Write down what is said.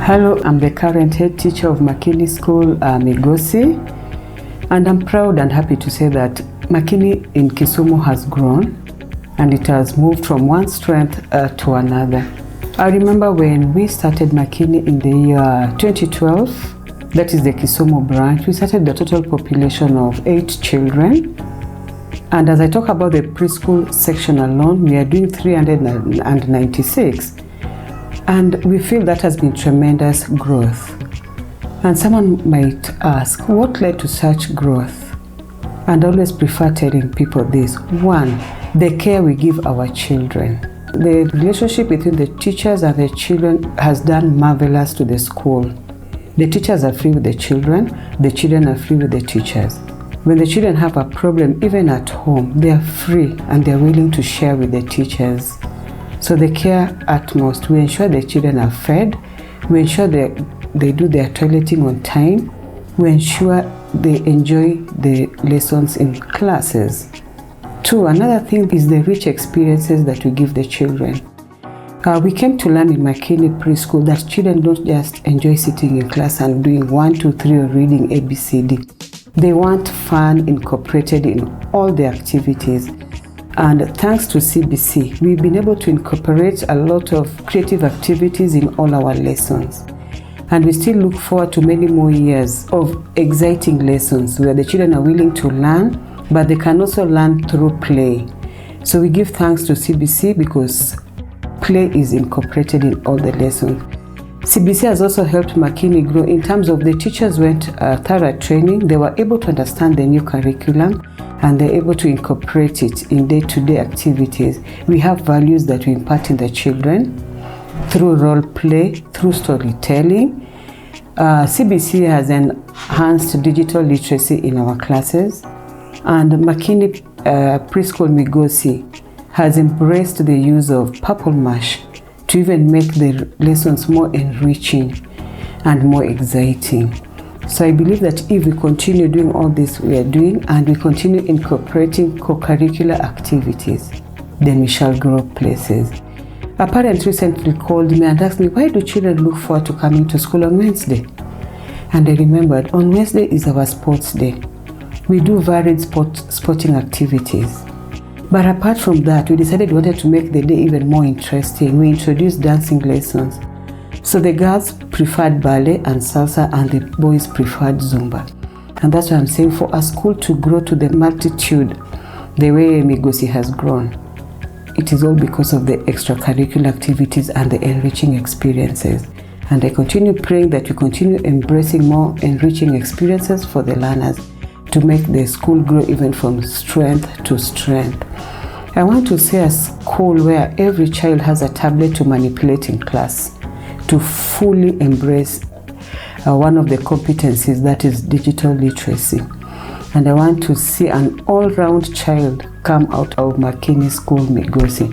Hello, I'm the current head teacher of Makini School Migosi, and I'm proud and happy to say that Makini in Kisumu has grown and it has moved from one strength to another. I remember when we started Makini in the year 2012, that is the Kisumu branch, we started the total population of 8 children. And as I talk about the preschool section alone, we are doing 396. And we feel that has been tremendous growth. And someone might ask, what led to such growth? And I always prefer telling people this. One, the care we give our children. The relationship between the teachers and the children has done marvelous to the school. The teachers are free with the children are free with the teachers. When the children have a problem, even at home, they are free and they are willing to share with the teachers. So the care utmost, we ensure the children are fed, we ensure they do their toileting on time, we ensure they enjoy the lessons in classes. 2, another thing is the rich experiences that we give the children. We came to learn in Makini preschool that children don't just enjoy sitting in class and doing 1, 2, 3 or reading ABCD. They want fun incorporated in all the activities. And thanks to CBC, we've been able to incorporate a lot of creative activities in all our lessons. And we still look forward to many more years of exciting lessons where the children are willing to learn, but they can also learn through play. So we give thanks to CBC because play is incorporated in all the lessons. CBC has also helped Makini grow in terms of the teachers went thorough training. They were able to understand the new curriculum and they're able to incorporate it in day-to-day activities. We have values that we impart in the children through role play, through storytelling. CBC has enhanced digital literacy in our classes, and Makini Preschool Migosi has embraced the use of purple mash to even make the lessons more enriching and more exciting. So I believe that if we continue doing all this we are doing and we continue incorporating co-curricular activities, then we shall grow places. A parent recently called me and asked me, why do children look forward to coming to school on Wednesday? And I remembered, on Wednesday is our sports day. We do varied sporting activities. But apart from that, we decided we wanted to make the day even more interesting. We introduced dancing lessons. So the girls preferred ballet and salsa and the boys preferred Zumba. And that's why I'm saying for a school to grow to the multitude the way Migosi has grown, it is all because of the extracurricular activities and the enriching experiences. And I continue praying that you continue embracing more enriching experiences for the learners to make the school grow even from strength to strength. I want to see a school where every child has a tablet to manipulate in class, to fully embrace one of the competencies, that is digital literacy. And I want to see an all-round child come out of Makini School Migosi.